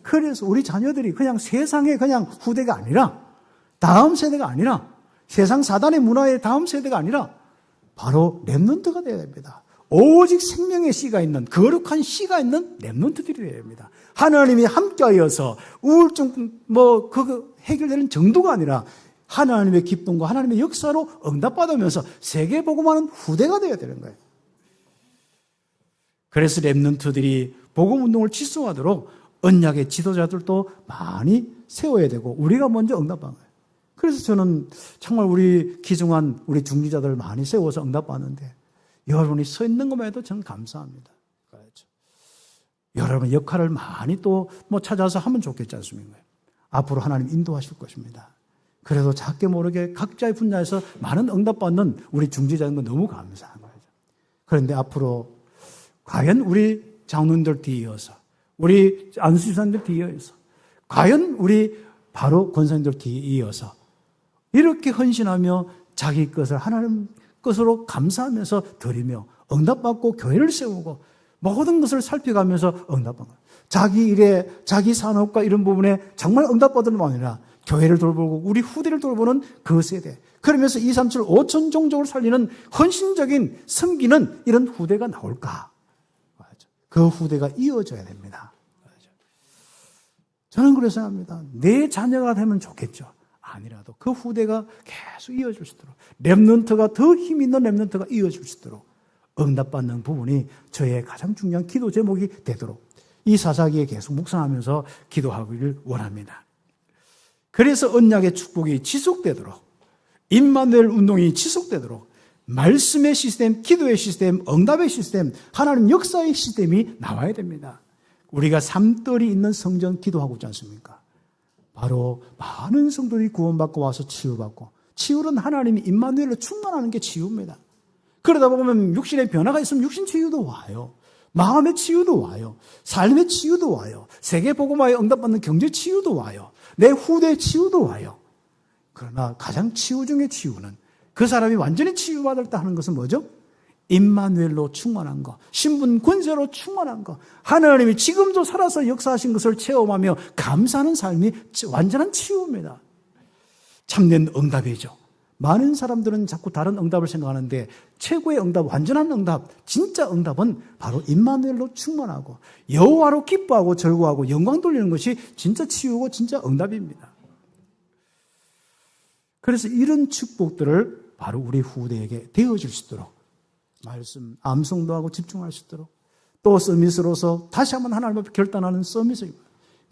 그래서 우리 자녀들이 그냥 세상의 그냥 후대가 아니라, 다음 세대가 아니라, 세상 사단의 문화의 다음 세대가 아니라 바로 렘넌트가 되어야 됩니다. 오직 생명의 씨가 있는, 거룩한 씨가 있는 렘넌트들이 되어야 됩니다. 하나님이 함께하여서 우울증 그 해결되는 정도가 아니라 하나님의 기쁨과 하나님의 역사로 응답받으면서 세계 복음하는 후대가 되어야 되는 거예요. 그래서 렘넌트들이 복음 운동을 지속하도록 언약의 지도자들도 많이 세워야 되고 우리가 먼저 응답받는 거예요. 그래서 저는 정말 우리 기중한 우리 중지자들 많이 세워서 응답받는데 여러분이 서 있는 것만 해도 저는 감사합니다. 그렇죠. 여러분 역할을 많이 또 찾아서 하면 좋겠지 않습니까? 앞으로 하나님 인도하실 것입니다. 그래도 작게 모르게 각자의 분야에서 많은 응답받는 우리 중지자인 건 너무 감사한 거죠. 그런데 앞으로 과연 우리 장로님들 뒤에 이어서, 우리 안수지사님들 뒤에 이어서, 과연 우리 바로 권사님들 뒤에 이어서 이렇게 헌신하며 자기 것을 하나님 것으로 감사하면서 드리며 응답받고 교회를 세우고 모든 것을 살펴가면서 응답받는 거예요. 자기 일에, 자기 산업과 이런 부분에 정말 응답받는 게 아니라 교회를 돌보고 우리 후대를 돌보는 그 세대. 그러면서 237 5천 종족을 살리는 헌신적인 섬기는 이런 후대가 나올까? 그 후대가 이어져야 됩니다. 저는 그래서 합니다. 내 자녀가 되면 좋겠죠. 아니라도 그 후대가 계속 이어질 수 있도록, 렘넌트가 더 힘 있는 렘넌트가 이어질 수 있도록 응답받는 부분이 저의 가장 중요한 기도 제목이 되도록 이 사사기에 계속 묵상하면서 기도하기를 원합니다. 그래서 언약의 축복이 지속되도록, 임마누엘 운동이 지속되도록 말씀의 시스템, 기도의 시스템, 응답의 시스템, 하나님 역사의 시스템이 나와야 됩니다. 우리가 삼떨이 있는 성전 기도하고 있지 않습니까? 바로 많은 성도들이 구원받고 와서 치유받고, 치유는 하나님이 임마누엘로 충만하는 게 치유입니다. 그러다 보면 육신의 변화가 있으면 육신 치유도 와요. 마음의 치유도 와요. 삶의 치유도 와요. 세계 복음화에 응답받는 경제 치유도 와요. 내 후대의 치유도 와요. 그러나 가장 치유 중의 치유는 그 사람이 완전히 치유받았다 하는 것은 뭐죠? 임마누엘로 충만한 것, 신분 권세로 충만한 것, 하나님이 지금도 살아서 역사하신 것을 체험하며 감사하는 삶이 완전한 치유입니다. 참된 응답이죠. 많은 사람들은 자꾸 다른 응답을 생각하는데 최고의 응답, 완전한 응답, 진짜 응답은 바로 임마누엘로 충만하고 여호와로 기뻐하고 절구하고 영광 돌리는 것이 진짜 치유고 진짜 응답입니다. 그래서 이런 축복들을 바로 우리 후대에게 되어줄 수 있도록 말씀 암송도 하고 집중할 수 있도록, 또 서밋으로서 다시 한번 하나님 앞에 결단하는 서밋을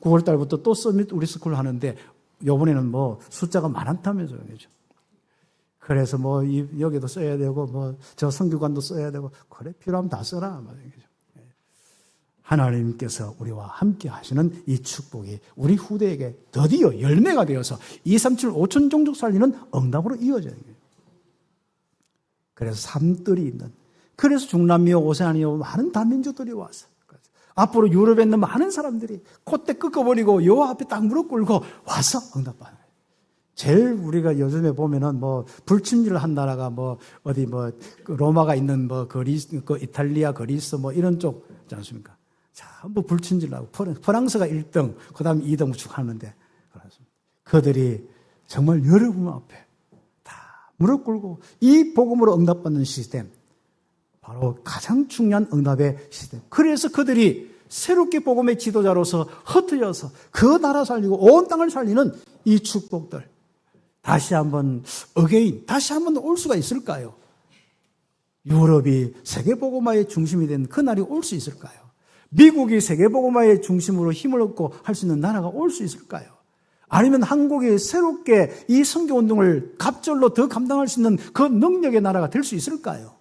9월 달부터 또 서밋 우리 스쿨 하는데 이번에는 숫자가 많다면서요. 그래서 여기도 써야 되고 저 선교관도 써야 되고, 그래 필요하면 다 써라. 하나님께서 우리와 함께 하시는 이 축복이 우리 후대에게 드디어 열매가 되어서 237 5천 종족 살리는 응답으로 이어져야 돼요. 그래서 삼들이 있는, 그래서 중남미와 오세아니아 많은 다민족들이 와서 앞으로 유럽에 있는 많은 사람들이 콧대 꺾어버리고 여호와 앞에 딱 무릎 꿇고 와서 응답받아요. 제일 우리가 요즘에 보면은 불침지를 한 나라가 로마가 있는 그리스, 이탈리아, 그리스 이런 쪽 있지 않습니까? 전부 불침지라고 프랑스가 1등, 그 다음에 2등 쭉 하는데, 그렇습니다. 그들이 정말 여러분 앞에 다 무릎 꿇고 이 복음으로 응답받는 시스템, 바로 가장 중요한 응답의 시스템. 그래서 그들이 새롭게 복음의 지도자로서 흩어져서 그 나라 살리고 온 땅을 살리는 이 축복들, 다시 한번 다시 한번 올 수가 있을까요? 유럽이 세계복음화의 중심이 된 그날이 올 수 있을까요? 미국이 세계복음화의 중심으로 힘을 얻고 할 수 있는 나라가 올 수 있을까요? 아니면 한국이 새롭게 이 선교운동을 갑절로 더 감당할 수 있는 그 능력의 나라가 될 수 있을까요?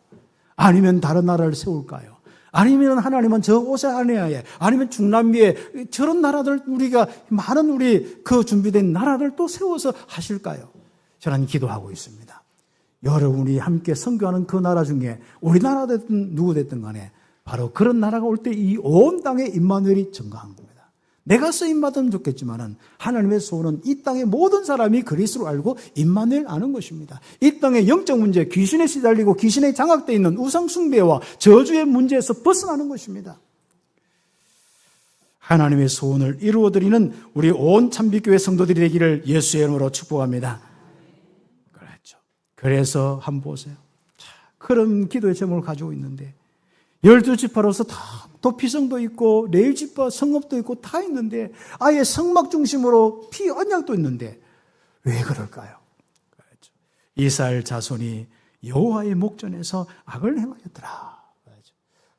아니면 다른 나라를 세울까요? 아니면 하나님은 저 오세아니아에, 아니면 중남미에 저런 나라들, 우리가 많은 우리 그 준비된 나라들 또 세워서 하실까요? 저는 기도하고 있습니다. 여러분이 함께 선교하는 그 나라 중에 우리나라 됐든 누구 됐든 간에 바로 그런 나라가 올 때 이 온 땅에 임마누엘이 증가한 겁니다. 내가 쓰임받으면 좋겠지만은 하나님의 소원은 이 땅의 모든 사람이 그리스도를 알고 임마누엘 아는 것입니다. 이 땅의 영적 문제, 귀신에 시달리고 귀신에 장악되어 있는 우상 숭배와 저주의 문제에서 벗어나는 것입니다. 하나님의 소원을 이루어드리는 우리 온 참빛교회 성도들이 되기를 예수의 이름으로 축복합니다. 그렇죠. 그래서 한번 보세요. 그런 기도의 제목을 가지고 있는데 12지파로서 다 도피성도 있고 레일지파 성읍도 있고 다 있는데 아예 성막 중심으로 피 언약도 있는데 왜 그럴까요? 그렇죠. 이스라엘 자손이 여호와의 목전에서 악을 행하였더라. 그렇죠.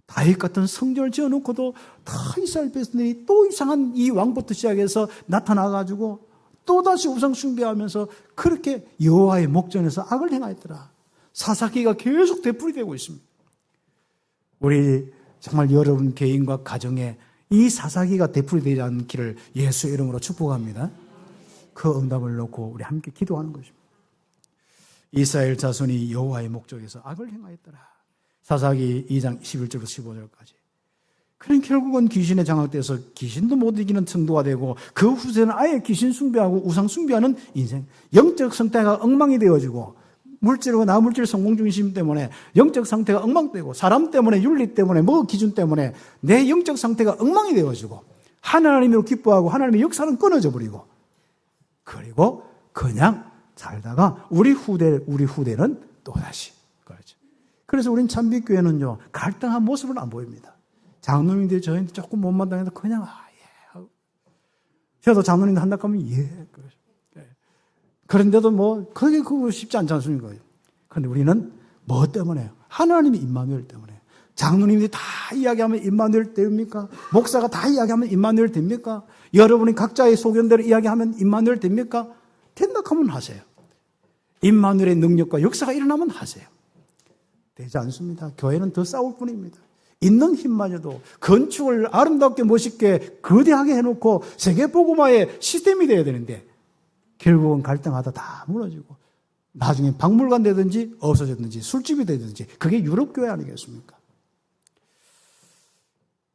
다윗 같은 성전을 지어놓고도 다 이스라엘 백성들이 또 이상한 이 왕부터 시작해서 나타나가지고 또다시 우상 숭배하면서 그렇게 여호와의 목전에서 악을 행하였더라. 사사기가 계속 되풀이되고 있습니다. 우리 정말 여러분 개인과 가정에 이 사사기가 되풀이되지 않기를 예수의 이름으로 축복합니다. 그 응답을 놓고 우리 함께 기도하는 것입니다. 이스라엘 자손이 여호와의 목적에서 악을 행하였더라. 사사기 2장 11절부터 15절까지. 그럼 결국은 귀신에 장악돼서 귀신도 못 이기는程度가 되고 그 후세는 아예 귀신 숭배하고 우상 숭배하는 인생, 영적 상태가 엉망이 되어지고 물질과 나물질 성공 중심 때문에 영적 상태가 엉망되고 사람 때문에 윤리 때문에 뭐 기준 때문에 내 영적 상태가 엉망이 되어지고 하나님으로 기뻐하고 하나님의 역사는 끊어져 버리고 그리고 그냥 살다가 우리 후대는 또다시 그렇죠. 그래서 우린 참빛교회는요 갈등한 모습을 안 보입니다. 장로님들이 저희한테 조금 못마땅해도 그냥 예. 저도 장로님들 한다 하면 예. 그렇죠. 그런데도 뭐 그게 그거 쉽지 않지 않습니까? 그런데 우리는 뭐 때문에요? 하나님이 임마누엘 때문에. 장로님들이 다 이야기하면 임마누엘 됩니까? 목사가 다 이야기하면 임마누엘 됩니까? 여러분이 각자의 소견대로 이야기하면 임마누엘 됩니까? 된다 하면 하세요. 임마누엘의 능력과 역사가 일어나면 하세요. 되지 않습니다. 교회는 더 싸울 뿐입니다. 있는 힘만여도 건축을 아름답게 멋있게 거대하게 해놓고 세계복음화의 시스템이 되어야 되는데 결국은 갈등하다 다 무너지고 나중에 박물관 되든지 없어졌든지 술집이 되든지 그게 유럽교회 아니겠습니까?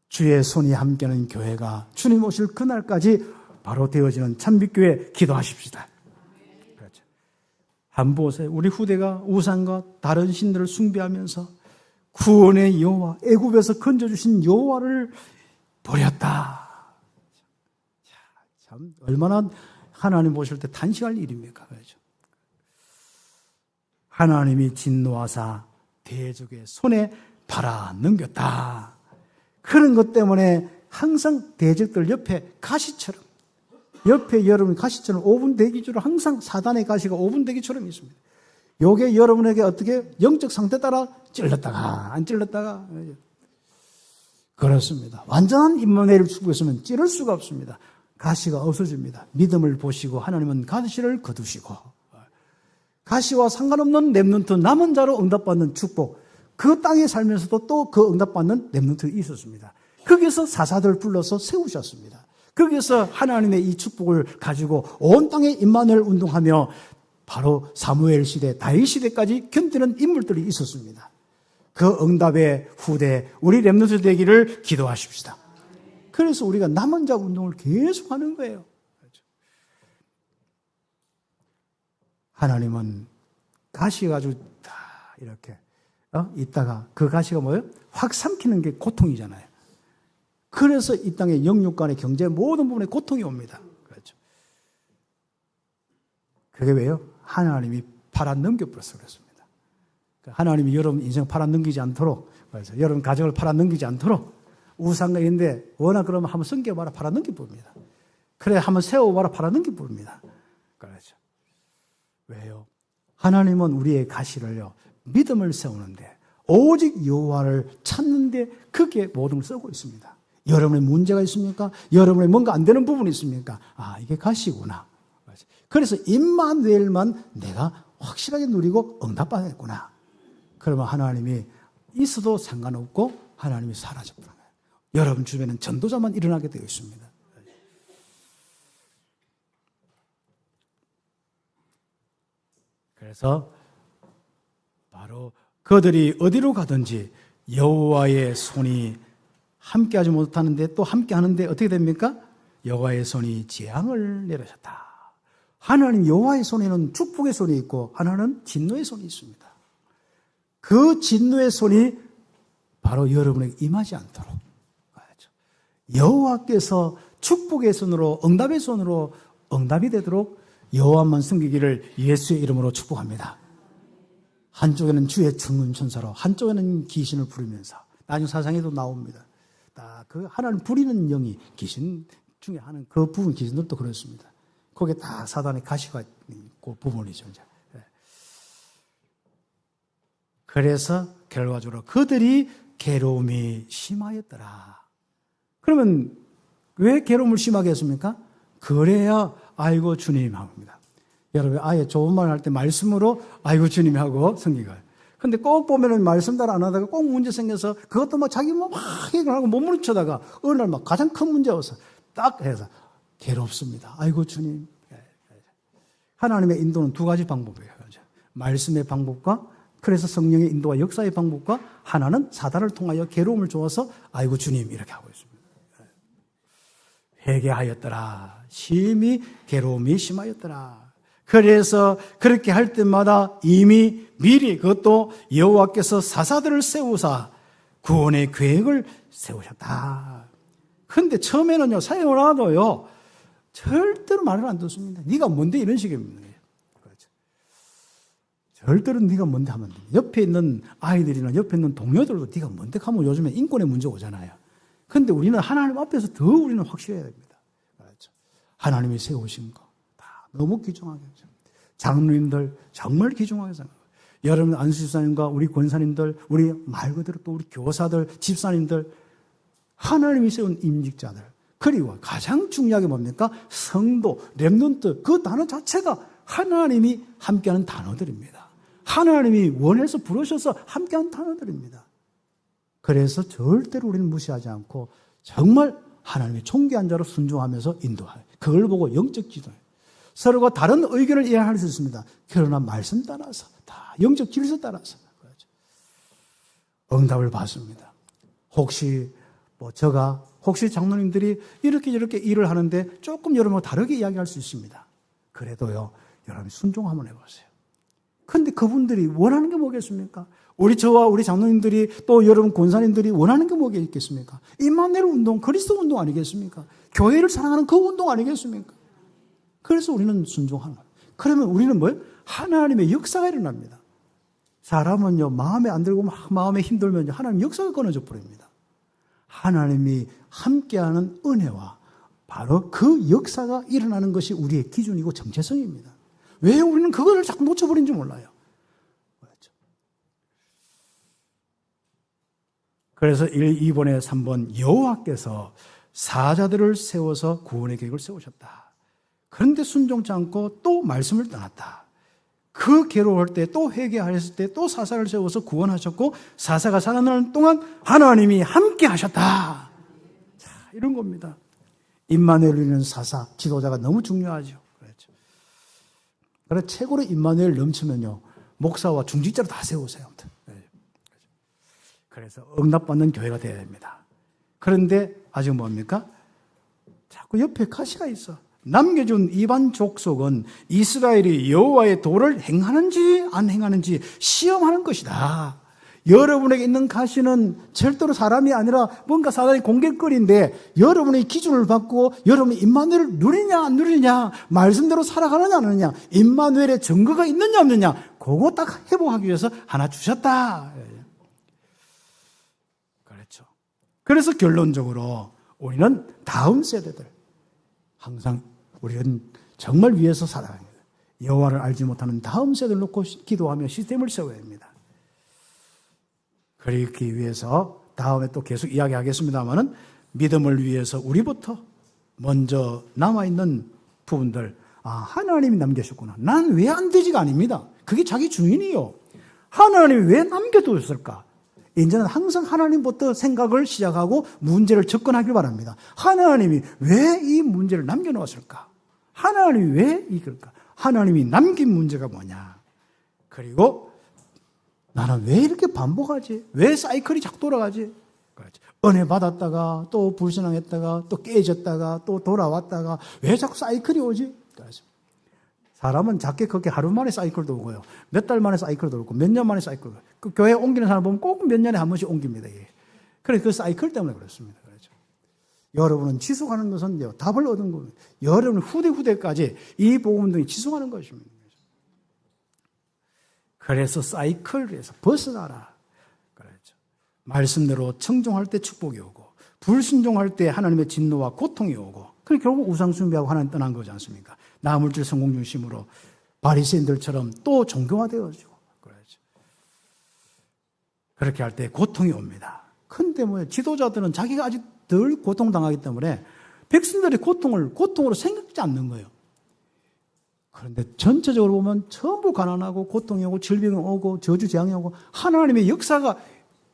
주의 손이 함께하는 교회가 주님 오실 그날까지 바로 되어지는 참빛교회 기도하십시다. 그렇죠. 한번 보세요. 우리 후대가 우상과 다른 신들을 숭배하면서 구원의 여호와, 애굽에서 건져주신 여호와를 버렸다. 참 얼마나 하나님 보실 때 탄식할 일입니까? 그렇죠. 하나님이 진노하사 대적의 손에 팔아 넘겼다. 그런 것 때문에 항상 대적들 옆에 가시처럼 옆에 여러분 가시처럼 5분 대기줄로 항상 사단의 가시가 5분 대기처럼 있습니다. 요게 여러분에게 어떻게 영적 상태 따라 찔렀다가 안 찔렀다가 그렇습니다. 완전한 임마누엘을 추구했으면 찌를 수가 없습니다. 가시가 없어집니다. 믿음을 보시고 하나님은 가시를 거두시고 가시와 상관없는 렘넌트 남은 자로 응답받는 축복 그 땅에 살면서도 또 그 응답받는 렘넌트가 있었습니다. 거기서 사사들 불러서 세우셨습니다. 거기서 하나님의 이 축복을 가지고 온 땅에 임마누엘 운동하며 바로 사무엘 시대, 다윗 시대까지 견디는 인물들이 있었습니다. 그 응답의 후대 우리 렘넌트 되기를 기도하십시다. 그래서 우리가 남은 자 운동을 계속 하는 거예요. 하나님은 가시 가지고 다 이렇게 있다가 그 가시가 뭐예요? 확 삼키는 게 고통이잖아요. 그래서 이 땅의 영육 간의 경제 모든 부분에 고통이 옵니다. 그렇죠. 그게 왜요? 하나님이 팔아 넘겨버려서 그렇습니다. 하나님이 여러분 인생 팔아 넘기지 않도록, 그래서 여러분 가정을 팔아 넘기지 않도록 우상과 있는데 워낙 그러면 한번 섬겨봐라 팔아 넘겨버립니다. 그래 한번 세워봐라 팔아 넘겨버립니다. 그렇죠. 왜요? 하나님은 우리의 가시를요 믿음을 세우는데 오직 여호와를 찾는데 그게 모든 걸 쓰고 있습니다. 여러분의 문제가 있습니까? 여러분의 뭔가 안 되는 부분이 있습니까? 아, 이게 가시구나. 그래서 임마누엘만 내가 확실하게 누리고 응답받았구나. 그러면 하나님이 있어도 상관없고 하나님이 사라져버려요. 여러분 주변에는 전도자만 일어나게 되어 있습니다. 그래서 바로 그들이 어디로 가든지 여호와의 손이 함께하지 못하는데 또 함께하는데 어떻게 됩니까? 여호와의 손이 재앙을 내리셨다. 하나님 여호와의 손에는 축복의 손이 있고 하나는 진노의 손이 있습니다. 그 진노의 손이 바로 여러분에게 임하지 않도록 여호와께서 축복의 손으로 응답의 손으로 응답이 되도록 여호와만 섬기기를 예수의 이름으로 축복합니다. 한쪽에는 주의 청문천사로 한쪽에는 귀신을 부르면서 나중 사상에도 나옵니다. 그 하나님 부리는 영이 귀신 중에 하는 그 부분 귀신들도 그렇습니다. 거기에 다 사단의 가시가 있고 부분이죠. 이제. 그래서 결과적으로 그들이 괴로움이 심하였더라. 그러면 왜 괴로움을 심하게 했습니까? 그래야 아이고 주님 합니다. 여러분 아예 좋은 말 할 때 말씀으로 아이고 주님 하고 성기가. 근데 꼭 보면은 말씀 잘 안 하다가 꼭 문제 생겨서 그것도 막 자기 막 해결하고 못 물으쳐다가 어느 날 막 가장 큰 문제 와서 딱 해서 괴롭습니다. 아이고 주님. 하나님의 인도는 두 가지 방법이에요. 말씀의 방법과 그래서 성령의 인도와 역사의 방법과 하나는 사단을 통하여 괴로움을 주어서 아이고 주님 이렇게 하고 있습니다. 회개하였더라. 심히 괴로움이 심하였더라. 그래서 그렇게 할 때마다 이미 미리 그것도 여호와께서 사사들을 세우사 구원의 계획을 세우셨다. 그런데 처음에는요 사용하도요 절대로 말을 안 듣습니다. 네가 뭔데 이런 식입니다. 그렇죠. 절대로 네가 뭔데 하면 됩니다. 옆에 있는 아이들이나 옆에 있는 동료들도 네가 뭔데 하면 요즘에 인권의 문제 오잖아요. 그런데 우리는 하나님 앞에서 더 우리는 확실해야 됩니다. 그렇죠. 하나님이 세우신 거 다 너무 귀중하게 하죠. 장로님들 정말 귀중하게 생각해요. 여러분 안수집사님과 우리 권사님들, 우리 말 그대로 또 우리 교사들, 집사님들, 하나님이 세운 임직자들, 그리고 가장 중요하게 뭡니까? 성도, 렘넌트, 그 단어 자체가 하나님이 함께하는 단어들입니다. 하나님이 원해서 부르셔서 함께하는 단어들입니다. 그래서 절대로 우리는 무시하지 않고 정말 하나님의 존귀한 자로 순종하면서 인도해요. 그걸 보고 영적 지도해요. 서로가 다른 의견을 이해할 수 있습니다. 그러나 말씀 따라서 다 영적 질서 따라서 응답을 받습니다. 혹시 혹시 장로님들이 이렇게 일을 하는데 조금 여러분과 다르게 이야기할 수 있습니다. 그래도요 여러분 순종 한번 해보세요. 그런데 그분들이 원하는 게 뭐겠습니까? 저와 우리 장로님들이 또 여러분 권사님들이 원하는 게 뭐겠습니까? 임마누엘 운동, 그리스도 운동 아니겠습니까? 교회를 사랑하는 그 운동 아니겠습니까? 그래서 우리는 순종하는 거예요. 그러면 우리는 뭐예요? 하나님의 역사가 일어납니다. 사람은요 마음에 안 들고 막 마음에 힘들면 하나님 역사가 끊어져 버립니다. 하나님이 함께하는 은혜와 바로 그 역사가 일어나는 것이 우리의 기준이고 정체성입니다. 왜 우리는 그거를 자꾸 놓쳐버린지 몰라요. 그래서 1, 2번에 3번 여호와께서 사자들을 세워서 구원의 계획을 세우셨다. 그런데 순종치 않고 또 말씀을 떠났다. 그 괴로워할 때 또 회개하였을 때 또 사사를 세워서 구원하셨고 사사가 살아나는 동안 하나님이 함께 하셨다. 자, 이런 겁니다. 임마누엘이라는 사사, 지도자가 너무 중요하죠. 그렇죠. 그래서 최고로 임마누엘 넘치면요 목사와 중직자로 다 세우세요. 그래서 응답받는 교회가 되어야 됩니다. 그런데 아직 뭡니까? 자꾸 옆에 가시가 있어. 남겨준 이방 족속은 이스라엘이 여호와의 도를 행하는지 안 행하는지 시험하는 것이다. 여러분에게 있는 가시는 절대로 사람이 아니라 뭔가 사단이 공격거리인데 여러분의 기준을 받고 여러분이 임마누엘을 누리냐 안 누리냐, 말씀대로 살아가느냐 안 하느냐, 임마누엘의 증거가 있느냐 없느냐, 그거 딱 회복하기 위해서 하나 주셨다. 그렇죠. 그래서 결론적으로 우리는 다음 세대들, 항상 우리는 정말 위해서 살아가야 합니다. 여호와를 알지 못하는 다음 세대를 놓고 기도하며 시스템을 세워야 합니다. 그러기 위해서 다음에 또 계속 이야기하겠습니다만은 믿음을 위해서 우리부터 먼저 남아있는 부분들, 하나님이 남겨주셨구나. 난 왜 안 되지가 아닙니다. 그게 자기 주인이요. 하나님이 왜 남겨두셨을까? 이제는 항상 하나님부터 생각을 시작하고 문제를 접근하길 바랍니다. 하나님이 왜 이 문제를 남겨놓았을까? 하나님이 왜 이럴까? 하나님이 남긴 문제가 뭐냐? 그리고 나는 왜 이렇게 반복하지? 왜 사이클이 자꾸 돌아가지? 그렇지. 은혜 받았다가 또 불신앙했다가 또 깨졌다가 또 돌아왔다가 왜 자꾸 사이클이 오지? 그렇지. 사람은 작게 크게 하루 만에 사이클도 오고요. 몇 달 만에 사이클도 오고 몇 년 만에 사이클도 오고. 그 교회 옮기는 사람 보면 꼭 몇 년에 한 번씩 옮깁니다. 그래서 그 사이클 때문에 그렇습니다. 그렇죠. 여러분은 지속하는 것은 답을 얻은 겁니다. 여러분 후대까지 이 복음등이 지속하는 것입니다. 그래서 사이클에서 벗어나라. 그렇죠. 말씀대로 청종할 때 축복이 오고 불순종할 때 하나님의 진노와 고통이 오고, 그래 결국 우상 숭배하고 하나님 떠난 거지 않습니까? 나물질 성공 중심으로 바리새인들처럼 또 종교화되어지고, 그렇죠. 그렇게 할 때 고통이 옵니다. 근데 지도자들은 자기가 아직 덜 고통당하기 때문에 백성들의 고통으로 생각지 않는 거예요. 그런데 전체적으로 보면 전부 가난하고 고통이 오고 질병이 오고 저주재앙이 오고 하나님의 역사가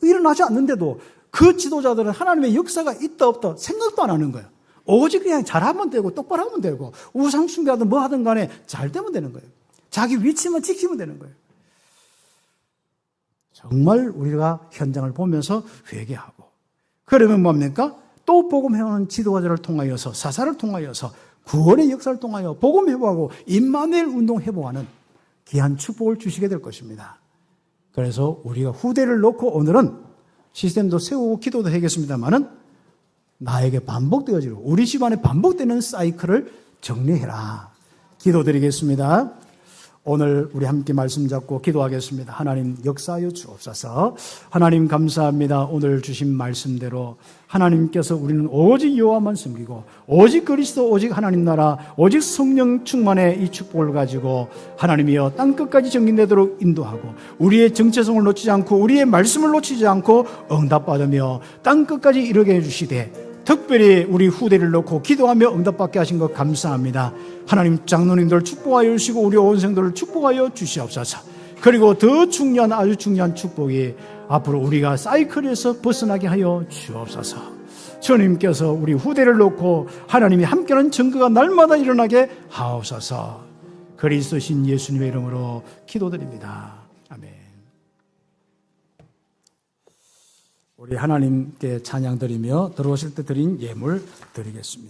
일어나지 않는데도 그 지도자들은 하나님의 역사가 있다 없다 생각도 안 하는 거예요. 오직 그냥 잘하면 되고 똑바로 하면 되고 우상 숭배하든 뭐 하든 간에 잘 되면 되는 거예요. 자기 위치만 지키면 되는 거예요. 정말 우리가 현장을 보면서 회개하고, 그러면 뭡니까? 또 복음해오는 지도자를 통하여서, 사사를 통하여서, 구원의 역사를 통하여 복음 회복하고 임마누엘 운동 회복하는 귀한 축복을 주시게 될 것입니다. 그래서 우리가 후대를 놓고 오늘은 시스템도 세우고 기도도 하겠습니다만은 나에게 반복되어지고 우리 집안에 반복되는 사이클을 정리해라. 기도드리겠습니다. 오늘 우리 함께 말씀 잡고 기도하겠습니다. 하나님 역사하여 주옵소서. 하나님 감사합니다. 오늘 주신 말씀대로 하나님께서 우리는 오직 여호와만 섬기고 오직 그리스도, 오직 하나님 나라, 오직 성령 충만의 이 축복을 가지고 하나님이여 땅끝까지 정리되도록 인도하고 우리의 정체성을 놓치지 않고 우리의 말씀을 놓치지 않고 응답받으며 땅끝까지 이르게 해주시되, 특별히 우리 후대를 놓고 기도하며 응답받게 하신 것 감사합니다. 하나님 장로님들 축복하여 주시고 우리 온생들을 축복하여 주시옵소서. 그리고 더 중요한, 아주 중요한 축복이 앞으로 우리가 사이클에서 벗어나게 하여 주옵소서. 주님께서 우리 후대를 놓고 하나님이 함께하는 증거가 날마다 일어나게 하옵소서. 그리스도신 예수님의 이름으로 기도드립니다. 아멘. 우리 하나님께 찬양 드리며 들어오실 때 드린 예물 드리겠습니다.